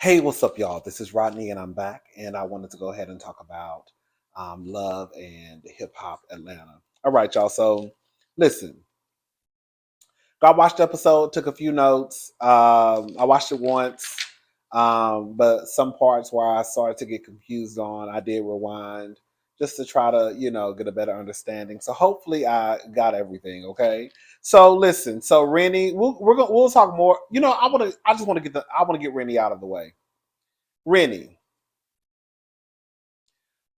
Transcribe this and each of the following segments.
Hey, what's up, y'all? This is Rodney, and I'm back. And I wanted to go ahead and talk about love and hip hop Atlanta. All right, y'all. So, listen, I watched the episode, took a few notes. I watched it once, but some parts where I started to get confused on, I did rewind just to try to, get a better understanding. So hopefully, I got everything. Okay. So listen. So Rennie, we'll talk more. I want to get Rennie out of the way. Rennie,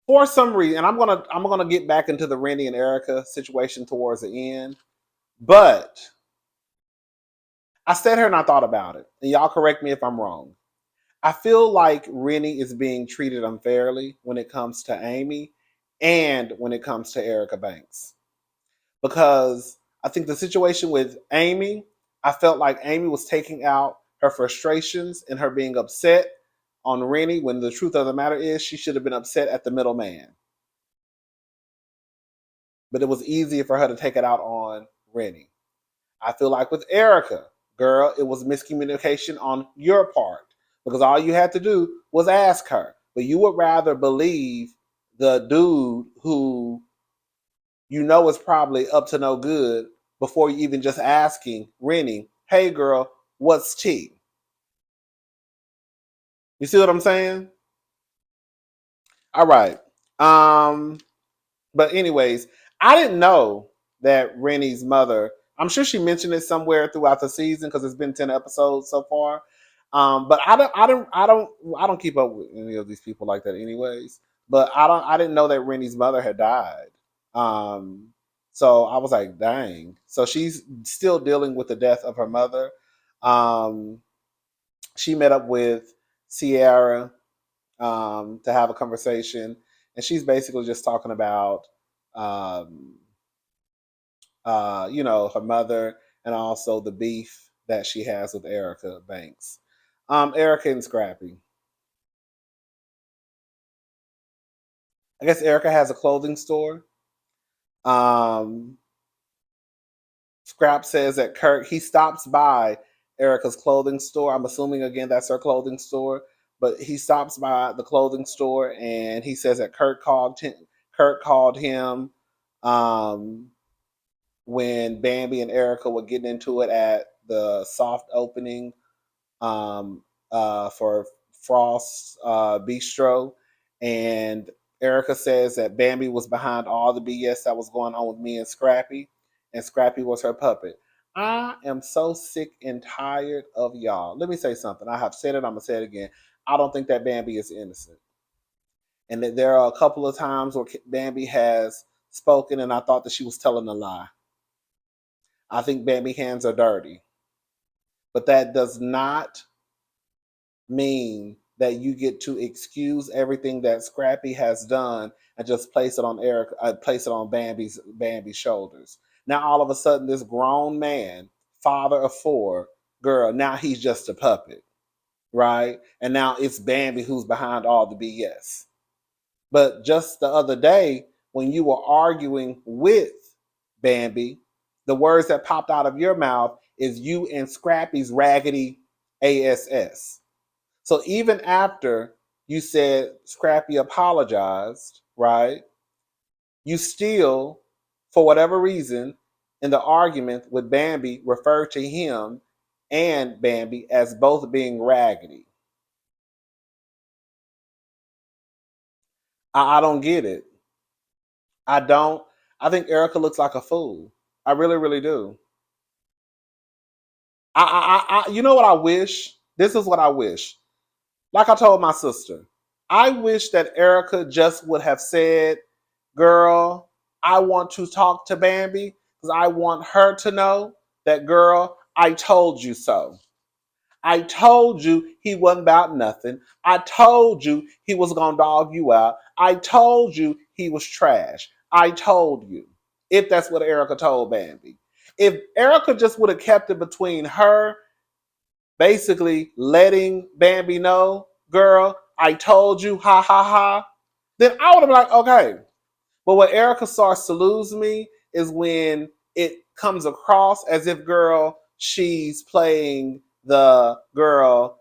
for some reason, and I'm gonna get back into the Rennie and Erica situation towards the end, but I sat here and I thought about it, and y'all correct me if I'm wrong. I feel like Rennie is being treated unfairly when it comes to Amy and when it comes to Erica Banks. Because I think the situation with Amy, I felt like Amy was taking out her frustrations and her being upset on Rennie when the truth of the matter is she should have been upset at the middleman. But it was easier for her to take it out on Rennie. I feel like with Erica, girl, it was miscommunication on your part because all you had to do was ask her. But you would rather believe the dude who you know is probably up to no good before you even just asking Rennie, hey girl, what's tea? You see what I'm saying? All right. Um, but anyways, I didn't know that Rennie's mother. I'm sure she mentioned it somewhere throughout the season because it's been 10 episodes so far. But I don't keep up with any of these people like that, anyways. But I didn't know that Rennie's mother had died. Um, so I was like, dang. So she's still dealing with the death of her mother. Um, she met up with Sierra to have a conversation, and she's basically just talking about, um, her mother and also the beef that she has with Erica Banks. Erica and Scrappy. I guess Erica has a clothing store. Um, Scrap says that Kirk he stops by Erica's clothing store. I'm assuming again that's her clothing store, but he stops by the clothing store and he says that Kurt called him um, when Bambi and Erica were getting into it at the soft opening for Frost's Bistro, and Erica says that Bambi was behind all the BS that was going on with me and Scrappy was her puppet. I am so sick and tired of y'all. Let me say something. I have said it. I'm gonna say it again. I don't think that Bambi is innocent, and that there are a couple of times where Bambi has spoken, and I thought that she was telling a lie. I think Bambi hands are dirty, but that does not mean that you get to excuse everything that Scrappy has done and just place it on Bambi's shoulders. Now all of a sudden, this grown man, father of four, girl, now he's just a puppet, right? And now it's Bambi who's behind all the BS. But just the other day, when you were arguing with Bambi, the words that popped out of your mouth is you and Scrappy's raggedy ass. So even after you said Scrappy apologized, right? You still, for whatever reason, in the argument with Bambi, referred to him and Bambi as both being raggedy. I don't get it. I don't. I think Erica looks like a fool. I really, really do. You know what I wish? This is what I wish. Like I told my sister, I wish that Erica just would have said, girl, I want to talk to Bambi because I want her to know that, girl, I told you so. I told you he wasn't about nothing. I told you he was going to dog you out. I told you he was trash. I told you. If that's what Erica told Bambi. If Erica just would have kept it between her, basically letting Bambi know, girl, I told you, ha ha ha, then I would have been like, okay. But what Erica starts to lose me is when it comes across as if, girl, she's playing the girl.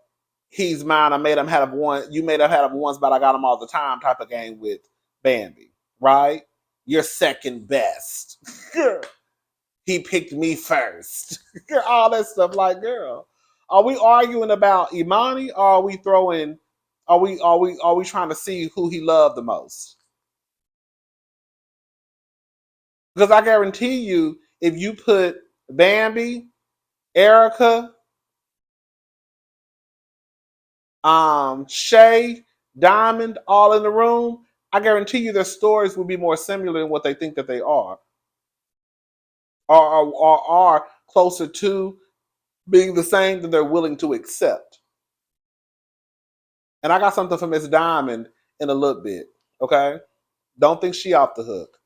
he's mine. I made him have one. You made him have him once, but I got him all the time type of game with Bambi, right? You're second best. He picked me first. All that stuff, like, girl, are we arguing about Imani, or are we throwing? Are we trying to see who he loved the most? Because I guarantee you, if you put Bambi, Erica, Shay, Diamond all in the room, I guarantee you their stories will be more similar than what they think that they are, or are closer to being the same than they're willing to accept. And I got something for Miss Diamond in a little bit. Okay, don't think she off the hook.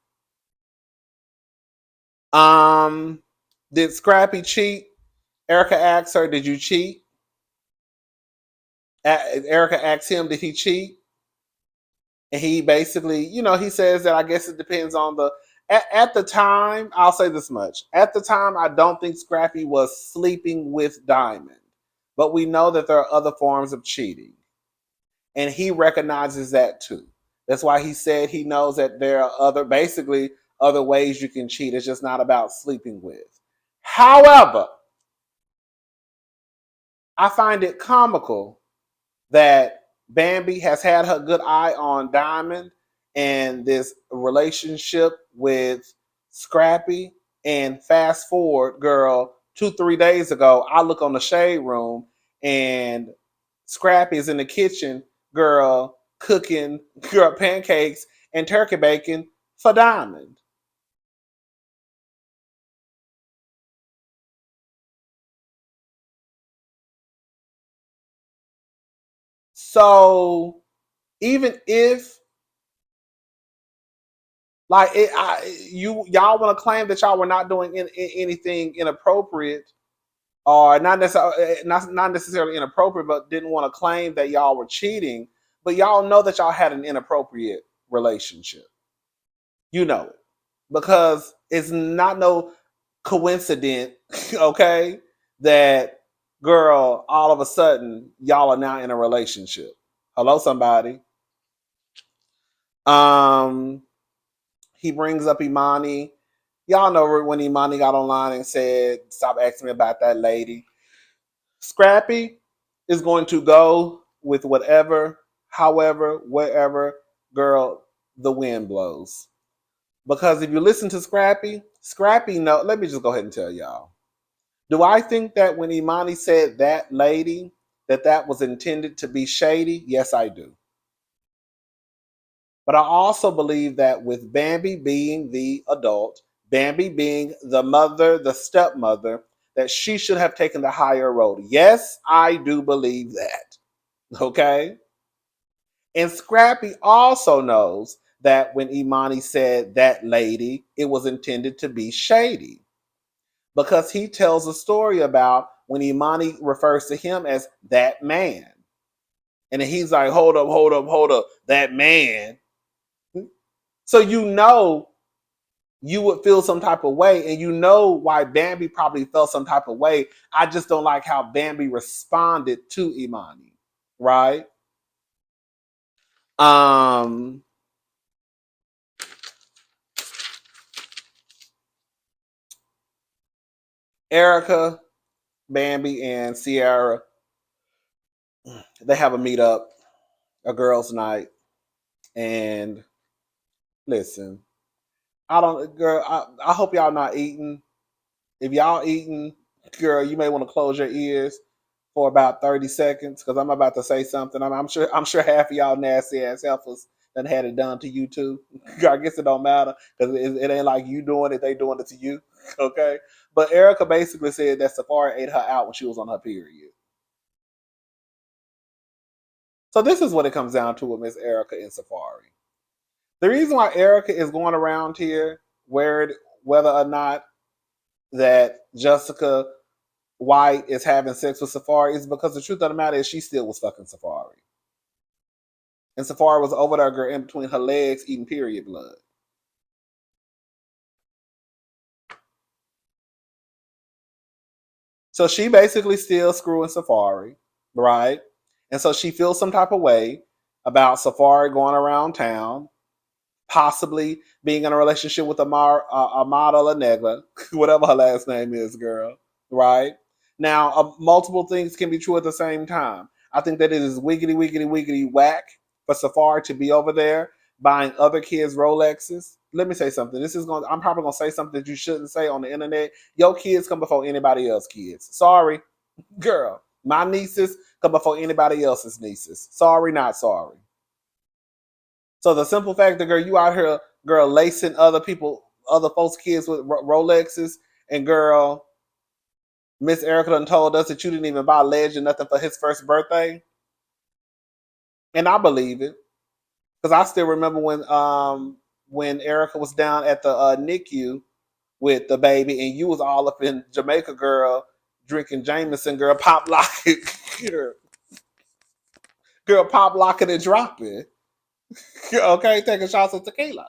Um, did Scrappy cheat? Erica asked her, "Did you cheat?" Erica asked him, "Did he cheat?" And he basically, he says that I guess it depends on the. At the time, I'll say this much. At the time, I don't think Scrappy was sleeping with Diamond, but we know that there are other forms of cheating, and he recognizes that too. That's why he said he knows that there are basically other ways you can cheat. It's just not about sleeping with. However, I find it comical that Bambi has had her good eye on Diamond and this relationship with Scrappy. And fast forward, girl, 2-3 days ago, I look on the shade room and Scrappy is in the kitchen, girl, cooking girl pancakes and turkey bacon for Diamond. So even if like y'all want to claim that y'all were not doing anything inappropriate, or not necessarily inappropriate, but didn't want to claim that y'all were cheating, but y'all know that y'all had an inappropriate relationship. You know it because it's not no coincidence, okay, that girl all of a sudden y'all are now in a relationship. Hello, somebody. Um, he brings up Imani. Y'all know when Imani got online and said, "Stop asking me about that lady." Scrappy is going to go with whatever, however, wherever, girl, the wind blows. Because if you listen to Scrappy, Scrappy, no, let me just go ahead and tell y'all. Do I think that when Imani said that lady, that was intended to be shady? Yes, I do. But I also believe that with Bambi being the adult, Bambi being the mother, the stepmother, that she should have taken the higher road. Yes, I do believe that. Okay? And Scrappy also knows that when Imani said that lady, it was intended to be shady. Because he tells a story about when Imani refers to him as that man. And then he's like, hold up, hold up, hold up, that man. So you would feel some type of way, and you know why Bambi probably felt some type of way. I just don't like how Bambi responded to Imani, right? Um, Erica, Bambi, and Sierra, they have a meetup, a girls' night, and listen, I don't, girl, I hope y'all not eating. If y'all eating, girl, you may want to close your ears for about 30 seconds because I'm about to say something. I'm sure half of y'all nasty ass heifers done had it done to you too. I guess it don't matter because it ain't like you doing it, they doing it to you. Okay. But Erica basically said that Safari ate her out when she was on her period. So this is what it comes down to with Miss Erica and Safari. The reason why Erica is going around here, whether or not that Jessica White is having sex with Safari is because the truth of the matter is she still was fucking Safari. And Safari was over there, girl, in between her legs eating period blood. So she basically still screwing Safari, right? And so she feels some type of way about Safari going around town, possibly being in a relationship with a model, a nigga, whatever her last name is, girl. Right? Now, multiple things can be true at the same time. I think that it is wiggity, wiggity, wiggity whack for Safari to be over there buying other kids Rolexes. Let me say something. I'm probably gonna say something that you shouldn't say on the internet. Your kids come before anybody else's kids. Sorry, girl. My nieces come before anybody else's nieces. Sorry, not sorry. So the simple fact that girl, you out here, girl, lacing other folks' kids with Rolexes, and girl, Miss Erica done told us that you didn't even buy Legend nothing for his first birthday, and I believe it because I still remember when Erica was down at the NICU with the baby, and you was all up in Jamaica, girl, drinking Jameson, girl, pop locking, girl, pop locking and dropping, okay, taking shots of tequila.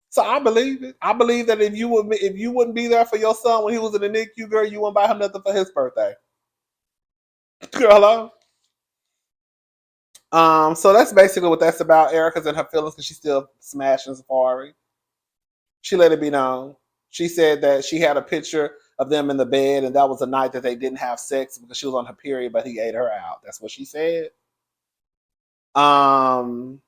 So I believe it. I believe that if you wouldn't be there for your son when he was in the NICU, girl, you wouldn't buy him nothing for his birthday. Girl, hello. So that's basically what that's about. Erica's in her feelings because she's still smashing Safari. She let it be known. She said that she had a picture of them in the bed, and that was the night that they didn't have sex because she was on her period, but he ate her out. That's what she said. Um,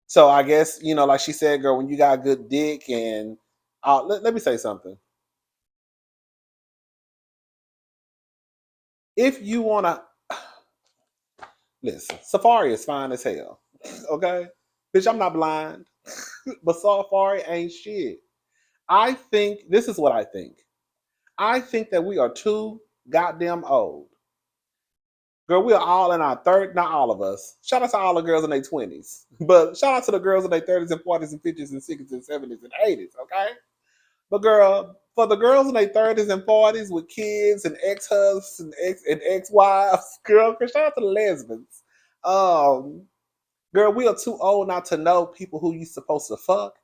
so I guess like she said, girl, when you got good dick, and let me say something. If you wanna listen, Safari is fine as hell. Okay, bitch, I'm not blind, but Safari ain't shit. I think this is what I think. I think that we are too goddamn old. Girl, we are all in our third, not all of us. Shout out to all the girls in their 20s. But shout out to the girls in their 30s and 40s and 50s and 60s and 70s and 80s, okay? But girl, for the girls in their 30s and 40s with kids and ex-husbands and ex-wives, girl, shout out to the lesbians. Um, Girl, we are too old not to know people who you supposed to fuck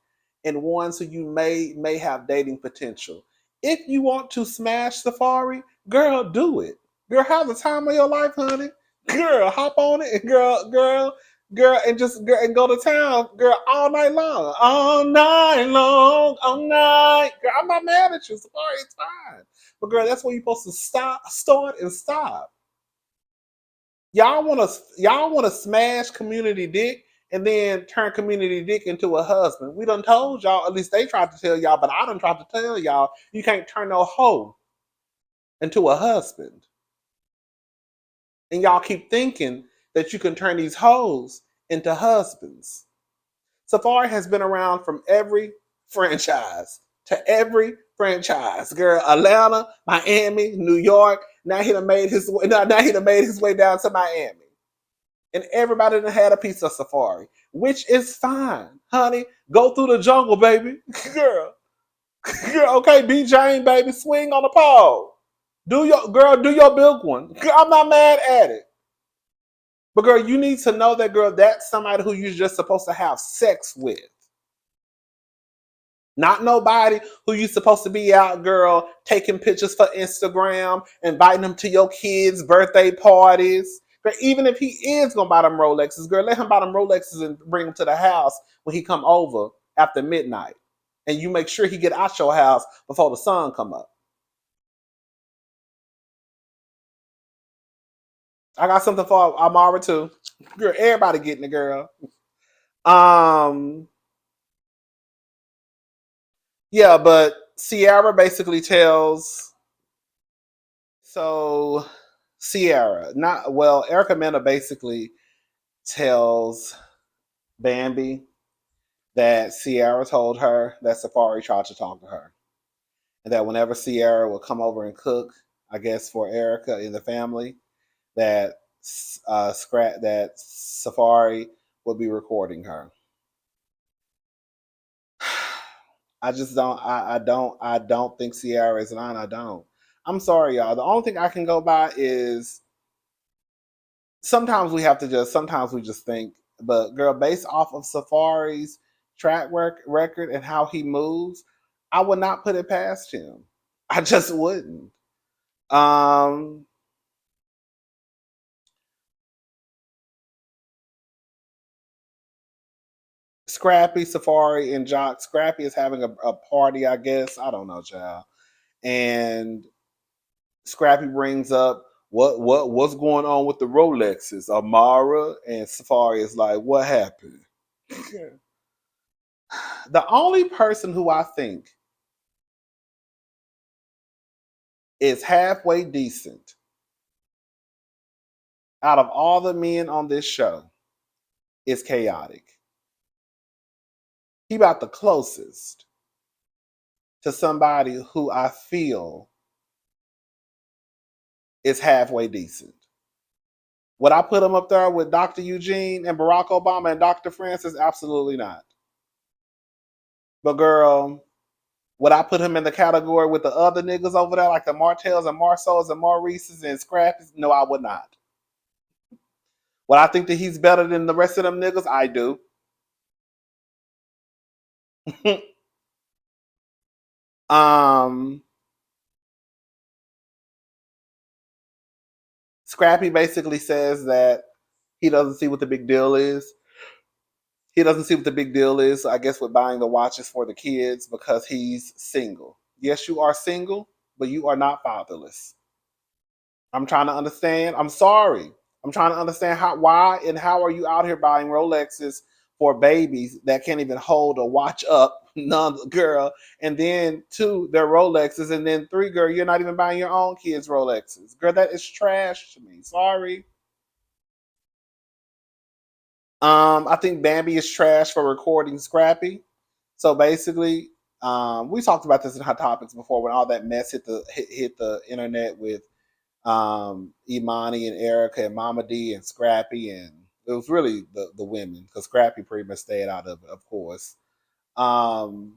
and ones who you may have dating potential. If you want to smash Safari, girl, do it. Girl, have the time of your life, honey. Girl, hop on it and girl, and just girl, and go to town, girl, all night long. All night long, all night. Girl, I'm not mad at you. Safari, it's fine. But girl, that's where you're supposed to start and stop. Y'all want to smash community dick and then turn community dick into a husband. We done told y'all, at least they tried to tell y'all, but I done tried to tell y'all, you can't turn no hoe into a husband. And y'all keep thinking that you can turn these hoes into husbands. Safari has been around from every franchise to every franchise. Girl, Atlanta, Miami, New York. Now he done made his way. Now he done made his way down to Miami. And everybody that had a piece of Safari, which is fine, honey. Go through the jungle, baby, girl. Girl, okay, be Jane, baby, swing on the pole. Do your big one. Girl, I'm not mad at it, but girl, you need to know that, girl, that's somebody who you're just supposed to have sex with. Not nobody who you supposed to be out, girl, taking pictures for Instagram, inviting them to your kids' birthday parties. Girl, even if he is gonna buy them Rolexes, girl, let him buy them Rolexes and bring them to the house when he come over after midnight. And you make sure he get out your house before the sun come up. I got something for Amara too. Girl, everybody getting it, girl. Um, yeah, but Sierra basically tells so Sierra, not well, Erica Mena basically tells Bambi that Sierra told her that Safari tried to talk to her. And that whenever Sierra would come over and cook, I guess for Erica in the family, that that Safari would be recording her. I just don't I don't think Sierra is lying. I don't. I'm sorry, y'all. The only thing I can go by is sometimes we just think, but girl, based off of Safari's record and how he moves, I would not put it past him. I just wouldn't. Um, Scrappy, Safari, and Jock. Scrappy is having a party, I guess. I don't know, child. And Scrappy brings up what's going on with the Rolexes. Amara and Safari is like, what happened? The only person who I think is halfway decent out of all the men on this show is Chaotic. He about the closest to somebody who I feel is halfway decent. Would I put him up there with Dr. Eugene and Barack Obama and Dr. Francis? Absolutely not. But girl, would I put him in the category with the other niggas over there, like the Martells and Marceaus and Maurices and Scrappies? No, I would not. Would I think that he's better than the rest of them niggas? I do. um, Scrappy basically says that he doesn't see what the big deal is. He doesn't see what the big deal is, I guess, with buying the watches for the kids because he's single. Yes, you are single, but you are not fatherless. I'm trying to understand. I'm sorry. I'm trying to understand why, and how are you out here buying Rolexes for babies that can't even hold a watch up, none, girl. And then two, they're Rolexes, and then three, girl, you're not even buying your own kids Rolexes, girl. That is trash to me. Sorry. I think Bambi is trash for recording Scrappy. So basically, we talked about this in Hot Topics before when all that mess hit the internet with Imani and Erica and Mama D and Scrappy, and it was really the women because Scrappy pretty much stayed out of course. Um,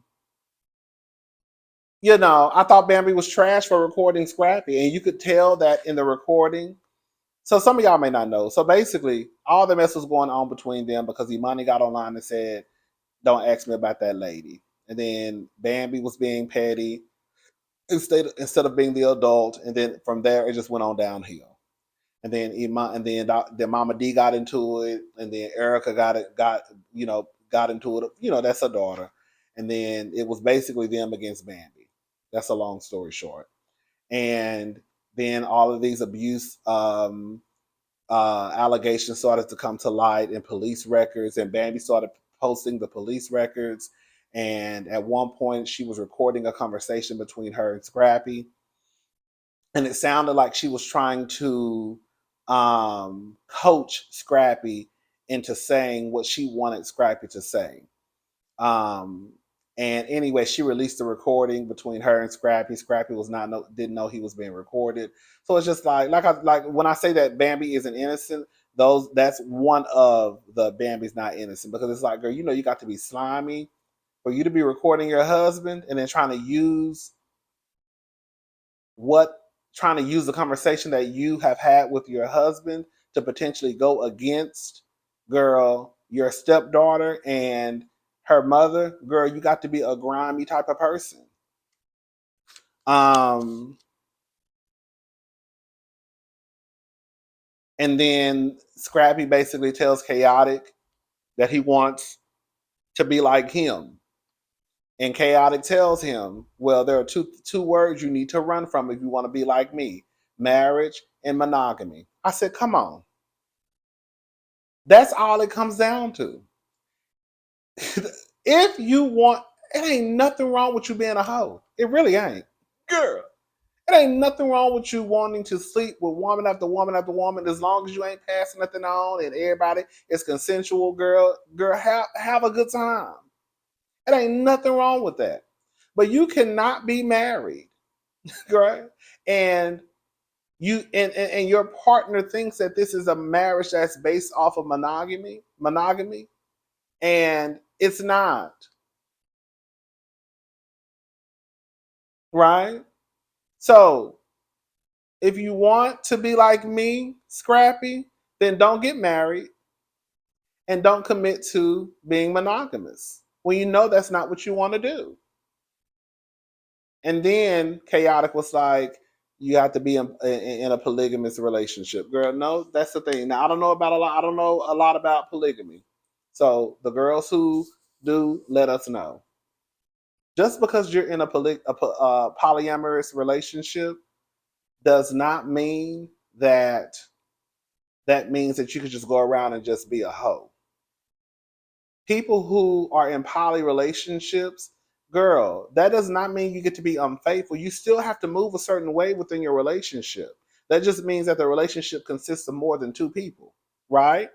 I thought Bambi was trash for recording Scrappy, and you could tell that in the recording. So some of y'all may not know. So basically, all the mess was going on between them because Imani got online and said, "Don't ask me about that lady." And then Bambi was being petty instead of being the adult, and then from there it just went on downhill. And then then Mama D got into it, and then Erica got into it. That's her daughter, and then it was basically them against Bambi. That's a long story short. And then all of these abuse allegations started to come to light in police records, and Bambi started posting the police records. And at one point, she was recording a conversation between her and Scrappy, and it sounded like she was trying to coach Scrappy into saying what she wanted Scrappy to say. Um, and anyway, she released the recording between her and Scrappy. Scrappy didn't know he was being recorded. So it's just like when I say that Bambi isn't innocent, that's one of the Bambi's not innocent, because it's like, girl, you got to be slimy for you to be recording your husband and then trying to use the conversation that you have had with your husband to potentially go against, girl, your stepdaughter and her mother. Girl, you got to be a grimy type of person. And then Scrappy basically tells Chaotic that he wants to be like him. And Chaotic tells him, well, there are two words you need to run from if you want to be like me: marriage and monogamy. I said, come on. That's all it comes down to. If you want, it ain't nothing wrong with you being a hoe. It really ain't. Girl, it ain't nothing wrong with you wanting to sleep with woman after woman after woman, as long as you ain't passing nothing on and everybody is consensual, girl. Girl, have a good time. It ain't nothing wrong with that. But you cannot be married, girl, and and your partner thinks that this is a marriage that's based off of monogamy, and it's not. Right? So if you want to be like me, Scrappy, then don't get married and don't commit to being monogamous when you know that's not what you want to do. And then Chaotic was like, you have to be in a polygamous relationship. Girl, no, that's the thing. Now I don't know a lot about polygamy. So the girls who do let us know. Just because you're in a polyamorous relationship does not mean that that means that you could just go around and just be a hoe. People who are in poly relationships, girl, that does not mean you get to be unfaithful. You still have to move a certain way within your relationship. That just means that the relationship consists of more than two people, right?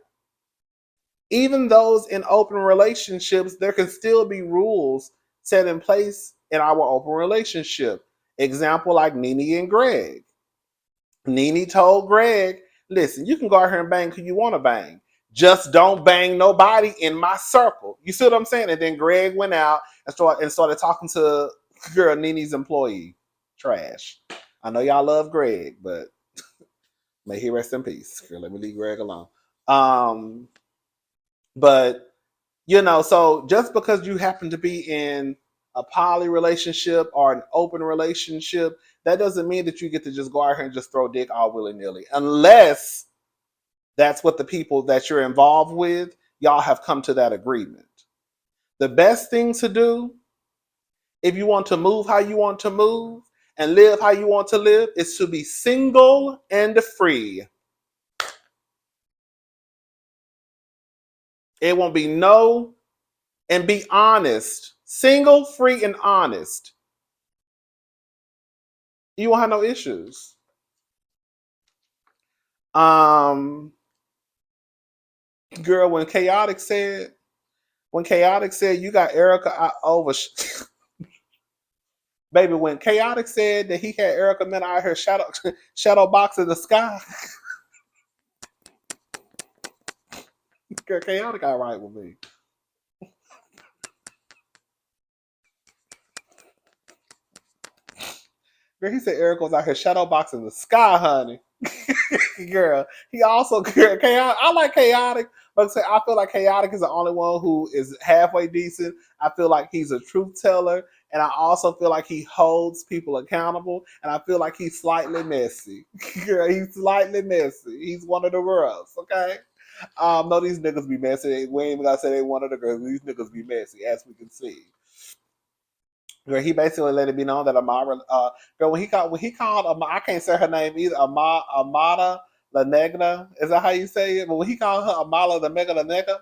Even those in open relationships, there can still be rules set in place in our open relationship. Example like Nene and Greg. Nene told Greg, listen, you can go out here and bang who you want to bang. Just don't bang nobody in my circle. You see what I'm saying? And then Greg went out and started talking to girl Nene's employee. Trash. I know y'all love Greg, but may he rest in peace. Girl, let me leave Greg alone. Um, but so just because you happen to be in a poly relationship or an open relationship, that doesn't mean that you get to just go out here and just throw dick all willy nilly, unless that's what the people that you're involved with, y'all have come to that agreement. The best thing to do, if you want to move how you want to move and live how you want to live, is to be single and free. It won't be no, and be honest. Single, free, and honest. You won't have no issues. Girl, when Chaotic said you got Erica over, baby, when Chaotic said that he had Erica men out here shadow box in the sky, girl, Chaotic all right with me. Girl, he said Erica was out here shadow boxing the sky, honey. Girl, he also Chaotic. I like Chaotic, but I feel like Chaotic is the only one who is halfway decent. I feel like he's a truth teller, and I also feel like he holds people accountable, and I feel like he's slightly messy. Girl, he's slightly messy. He's one of the girls, okay? No, these niggas be messy. We ain't even gotta say they one of the girls. These niggas be messy, as we can see. Girl, he basically let it be known that Amara, girl, when he called, I can't say her name either, Amada La Negra, is that how you say it? But when he called her Amala the Mega La Nega,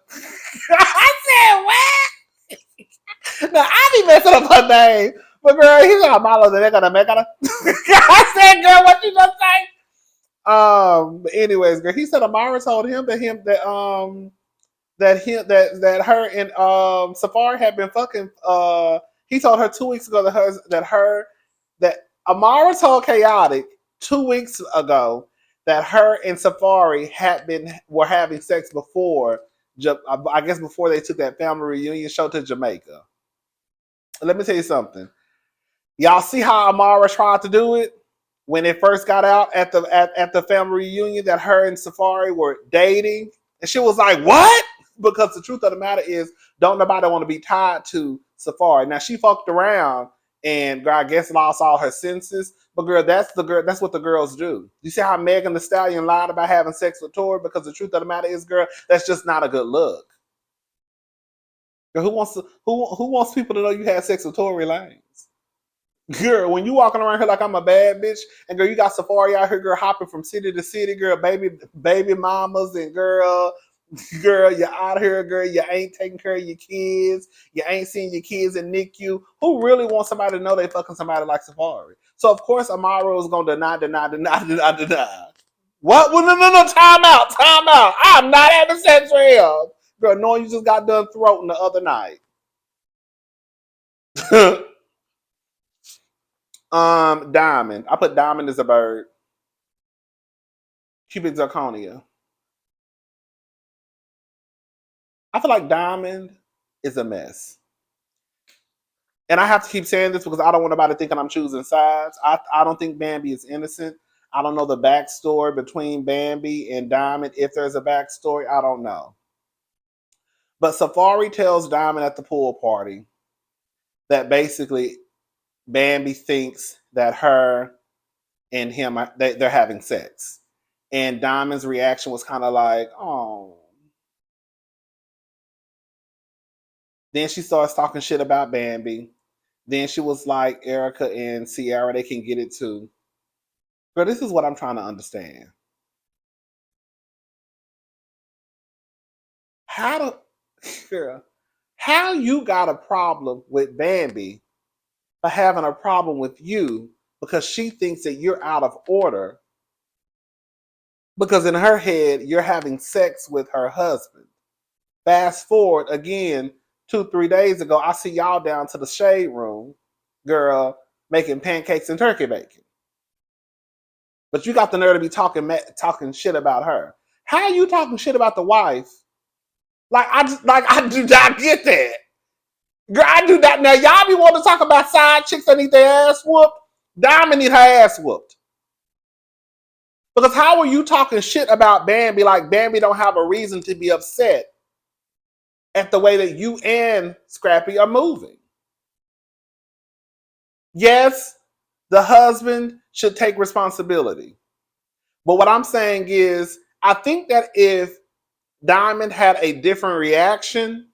I said, what? Now, I be messing up her name, but girl, he's like Amala the Nega La Mega. I said, girl, what you just say? But anyways, girl, he said Amara told him that her and Safari had been fucking. He told her 2 weeks ago that Amara told Chaotic 2 weeks ago that her and Safari were having sex before. I guess before they took that family reunion show to Jamaica. Let me tell you something. Y'all see how Amara tried to do it when it first got out at the family reunion that her and Safari were dating, and she was like, "What?" Because the truth of the matter is, don't nobody want to be tied to Safari. Now she fucked around and I guess lost all her senses. But girl, that's what the girls do. You see how Megan Thee Stallion lied about having sex with Tori? Because the truth of the matter is, girl, that's just not a good look. Girl, who wants people to know you had sex with Tory Lanez? Girl, when you walking around here like I'm a bad bitch, and girl, you got Safari out here, girl, hopping from city to city, girl, baby mamas, and girl, you're out here, girl, you ain't taking care of your kids, you ain't seeing your kids in NICU. Who really wants somebody to know they fucking somebody like Safari? So of course Amaro is gonna deny. What? Well, no, time out. I'm not having sex with him. Girl, knowing you just got done throating the other night. Diamond. I put Diamond as a bird. Cubic zirconia. I feel like Diamond is a mess. And I have to keep saying this because I don't want nobody thinking I'm choosing sides. I don't think Bambi is innocent. I don't know the backstory between Bambi and Diamond. If there's a backstory, I don't know. But Safari tells Diamond at the pool party that basically Bambi thinks that her and him they're having sex. And Diamond's reaction was kind of like, oh. Then she starts talking shit about Bambi. Then she was like, Erica and Sierra, they can get it too. Girl, this is what I'm trying to understand. How do, girl, how you got a problem with Bambi for having a problem with you because she thinks that you're out of order because in her head you're having sex with her husband. Fast forward again 2, 3 days ago, I see y'all down to the shade room, girl, making pancakes and turkey bacon. But you got the nerve to be talking shit about her. How are you talking shit about the wife? I do not get that. Girl, I do not. Now y'all be wanting to talk about side chicks that need their ass whooped. Diamond need her ass whooped. Because how are you talking shit about Bambi like Bambi don't have a reason to be upset at the way that you and Scrappy are moving? Yes, the husband should take responsibility. But what I'm saying is, I think that if Diamond had a different reaction,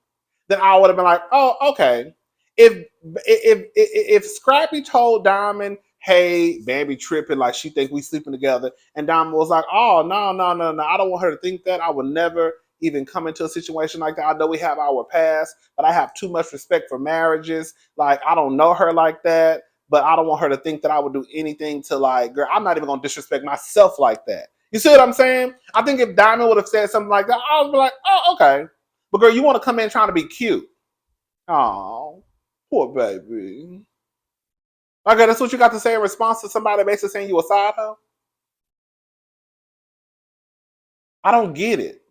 then I would have been like, oh, okay. If Scrappy told Diamond, hey, Bambi tripping, like she think we sleeping together, and Diamond was like, oh, no, I don't want her to think that. I would never even come into a situation like that. I know we have our past, but I have too much respect for marriages. Like, I don't know her like that, but I don't want her to think that I would do anything to, like, girl, I'm not even gonna disrespect myself like that. You see what I'm saying? I think if Diamond would have said something like that, I would be like, oh, okay. But girl, you want to come in trying to be cute. Oh, poor baby. Okay, that's what you got to say in response to somebody basically saying you a side hoe? I don't get it.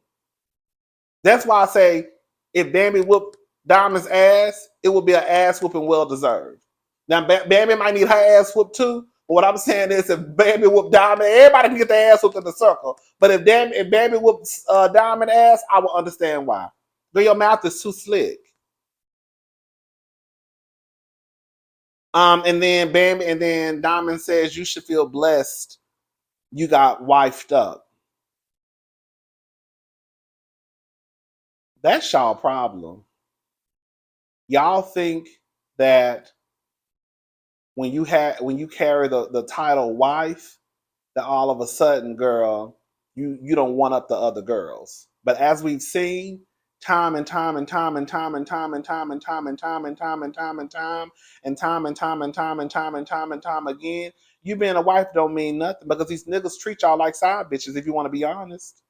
That's why I say if Bambi whooped Diamond's ass, it would be an ass whooping well deserved. Now, Bambi might need her ass whooped too. But what I'm saying is if Bambi whooped Diamond, everybody can get their ass whooped in the circle. But if Bambi whooped Diamond ass, I will understand why. But your mouth is too slick. And then Diamond says you should feel blessed you got wifed up. That's y'all problem. Y'all think that when you carry the title wife, that all of a sudden, girl, you don't want up the other girls. But as we've seen, time and time and time and time and time and time and time and time and time and time and time and time and time and time and time and time and time again, you being a wife don't mean nothing because these niggas treat y'all like side bitches. If you want to be honest,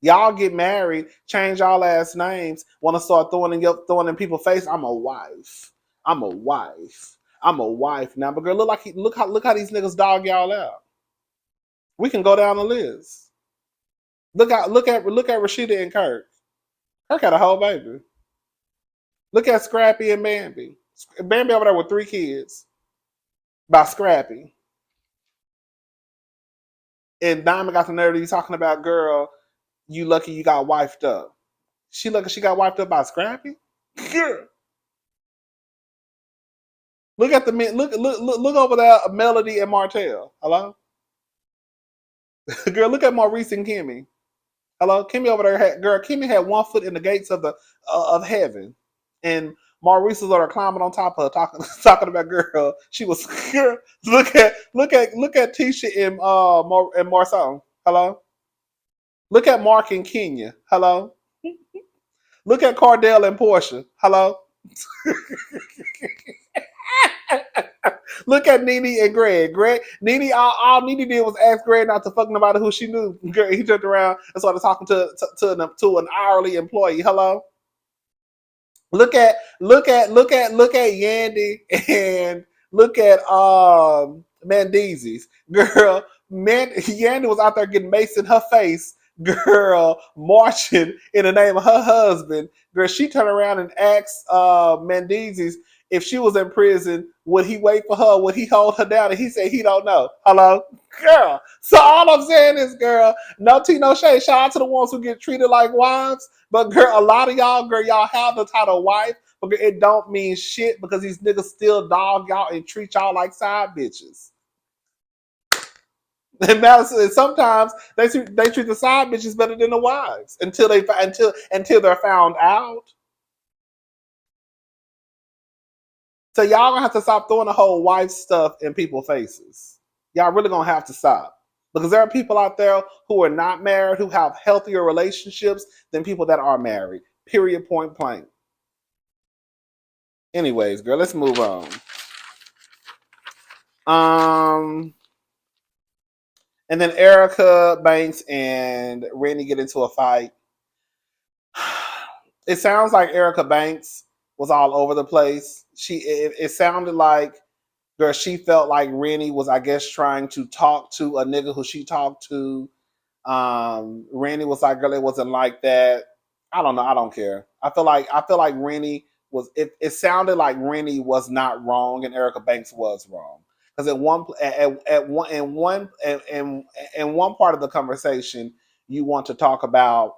y'all get married, change y'all last names, want to start throwing in people's face. I'm a wife. I'm a wife. I'm a wife now. But girl, look how these niggas dog y'all out. We can go down the list. Look at Rashida and Kirk. Kirk had a whole baby. Look at Scrappy and Bambi. Bambi over there with 3 kids by Scrappy. And Diamond got the nerve to be talking about, girl, you lucky you got wifed up. She lucky she got wiped up by Scrappy? Girl. Look at the men. Look over there, Melody and Martell. Hello, girl. Look at Maurice and Kimmy. Hello, Kimmy over there. Girl, Kimmy had one foot in the gates of heaven, and Maurice was over there climbing on top of her, talking about girl. She was girl. Look at Tisha and Marcel. Hello. Look at Mark and Kenya. Hello. Look at Cardell and Portia. Hello. Look at Nene and Greg. Nene, all Nene did was ask Greg not to fuck nobody who she knew. He turned around and started talking to an hourly employee. Hello. Look at Yandy and look at Mandizis. Girl, Yandy was out there getting maced in her face. Girl, marching in the name of her husband. Girl, she turned around and asked Mandizis if she was in prison, would he wait for her? Would he hold her down? And he said he don't know. Hello? Girl. So all I'm saying is, girl, no tea, no shade. Shout out to the ones who get treated like wives. But girl, a lot of y'all, girl, y'all have the title wife, but girl, it don't mean shit because these niggas still dog y'all and treat y'all like side bitches. And sometimes they treat the side bitches better than the wives until they're found out. So y'all gonna have to stop throwing the whole wife stuff in people's faces. Y'all really gonna have to stop. Because there are people out there who are not married, who have healthier relationships than people that are married. Period, point blank. Anyways, girl, let's move on. Um, and then Erica Banks and Randy get into a fight. It sounds like Erica Banks was all over the place. It sounded like, girl, she felt like Rennie was, I guess, trying to talk to a nigga who she talked to. Rennie was like, girl, it wasn't like that. I don't know. I don't care. I feel like Rennie was. It sounded like Rennie was not wrong and Erica Banks was wrong. Because in one part of the conversation, you want to talk about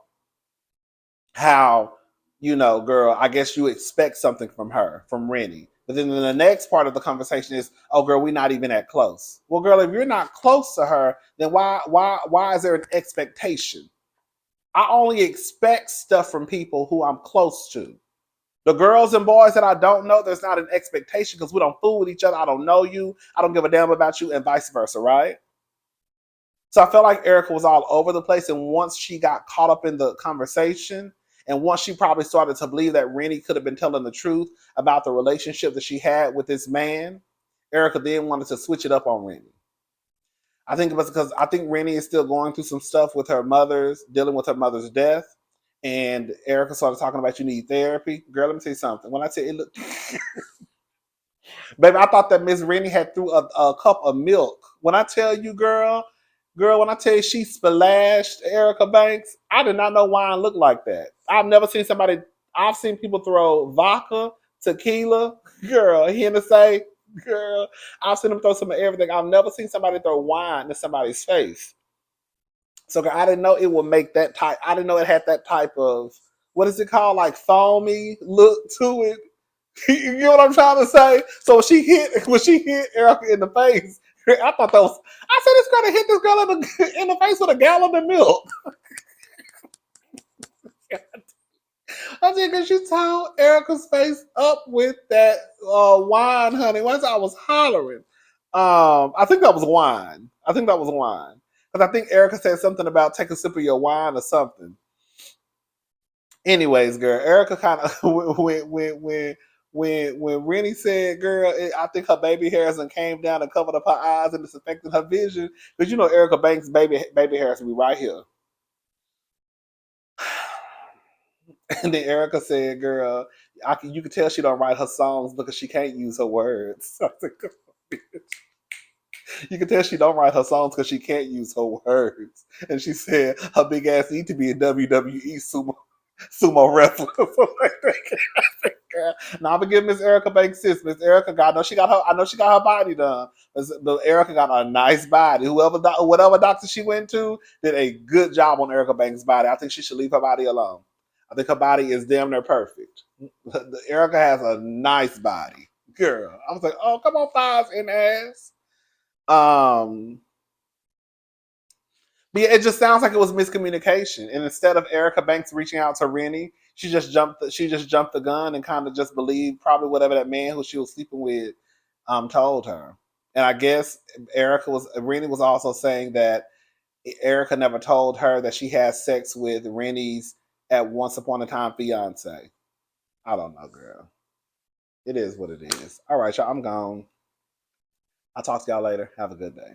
how, girl, I guess you expect something from her, from Rennie. But then the next part of the conversation is, oh, girl, we're not even that close. Well, girl, if you're not close to her, then why is there an expectation? I only expect stuff from people who I'm close to. The girls and boys that I don't know, there's not an expectation because we don't fool with each other. I don't know you. I don't give a damn about you, and vice versa, right? So I felt like Erica was all over the place. And once she got caught up in the conversation, and once she probably started to believe that Rennie could have been telling the truth about the relationship that she had with this man, Erica then wanted to switch it up on Rennie. I think it was because I think Rennie is still going through some stuff with her mother's, dealing with her mother's death. And Erica started talking about you need therapy. Girl, let me tell you something. When I tell you, look, baby, I thought that Miss Rennie had threw a cup of milk. When I tell you, girl, when I tell you she splashed Erica Banks, I did not know wine looked like that. I've never seen somebody. I've seen people throw vodka, tequila, girl, Hennessy, girl. I've seen them throw some of everything. I've never seen somebody throw wine in somebody's face. So I didn't know it would make that type. I didn't know it had that type of, what is it called, like foamy look to it. You get what I'm trying to say? So when she hit Erica in the face, I thought that was. I said, this girl to hit this girl in the face with a gallon of milk. I said, because she tore Erica's face up with that wine, honey. Once I was hollering. I think that was wine. I think that was wine. Because I think Erica said something about take a sip of your wine or something. Anyways, girl, Erica kind of when Rennie said, "Girl, I think her baby hairs and came down and covered up her eyes and it's affecting her vision," because Erica Banks' baby hairs be right here. And then Erica said, "Girl, you can tell she don't write her songs because she can't use her words." I said, you can tell she don't write her songs because she can't use her words. And she said her big ass need to be a WWE sumo wrestler. Now I'm gonna give Miss Erica Banks sis. Miss Erica got, I know she got her body done. But Erica got a nice body. Whatever doctor she went to did a good job on Erica Banks' body. I think she should leave her body alone. I think her body is damn near perfect. Erica has a nice body, girl. I was like, oh, come on, thighs and ass. Um, but yeah, it just sounds like it was miscommunication. And instead of Erica Banks reaching out to Rennie, she just jumped the gun and kind of just believed probably whatever that man who she was sleeping with told her. And I guess Rennie was also saying that Erica never told her that she had sex with Rennie's at once upon a time fiance. I don't know, girl. It is what it is. All right, y'all. I'm gone. I'll talk to y'all later. Have a good day.